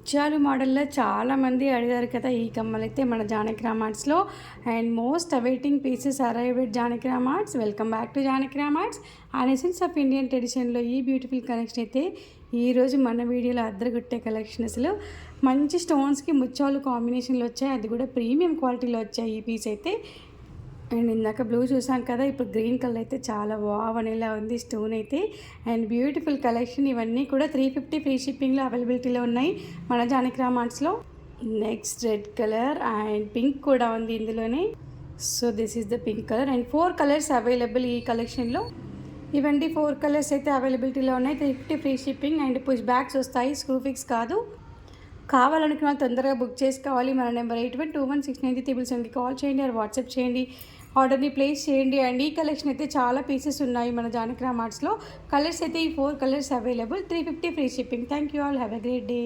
ముత్యాలు మోడల్లో చాలామంది అడిగారు కదా ఈ కమ్మలైతే మన జానకిరామ్ ఆర్ట్స్లో. And most awaiting pieces arrived at Janakiram Arts. Welcome back to Janakiram Arts and essence of Indian ట్రెడిషన్లో ఈ బ్యూటిఫుల్ కలెక్షన్ అయితే ఈరోజు మన వీడియోలో అద్దరగొట్టే కలెక్షన్. అసలు మంచి స్టోన్స్కి ముత్యాలు కాంబినేషన్లో వచ్చాయి, అది కూడా ప్రీమియం క్వాలిటీలో వచ్చాయి ఈ పీస్ అయితే. అండ్ ఇందాక బ్లూ చూసాం కదా, ఇప్పుడు గ్రీన్ కలర్ అయితే చాలా వావ్ అనేలా ఉంది స్టోన్ అయితే. అండ్ బ్యూటిఫుల్ కలెక్షన్, ఇవన్నీ కూడా 350 ఫ్రీ షిప్పింగ్లో అవైలబిలిటీలో ఉన్నాయి మన జానకిరామ్ ఆర్ట్స్లో. Next red colour and pink కూడా ఉంది ఇందులోనే. So this is the pink colour and 4 colours available ఈ కలెక్షన్లో. ఇవన్నీ 4 కలర్స్ అయితే అవైలబిలిటీలో ఉన్నాయి. 350 free shipping and push bags వస్తాయి, స్క్రూ ఫిక్స్ కాదు. కావాలనుకున్న వాళ్ళు తొందరగా బుక్ చేసుకోవాలి. మన నెంబర్ 81216937కి కాల్ చేయండి ఆర్ వాట్సాప్ చేయండి, ఆర్డర్ని ప్లేస్ చేయండి. అండ్ ఈ కలెక్షన్ అయితే చాలా పీసెస్ ఉన్నాయి మన జానకిరామ్ ఆర్ట్స్లో. కలర్స్ అయితే ఈ 4 colours available, 350 free shipping. Thank you all, have a great day.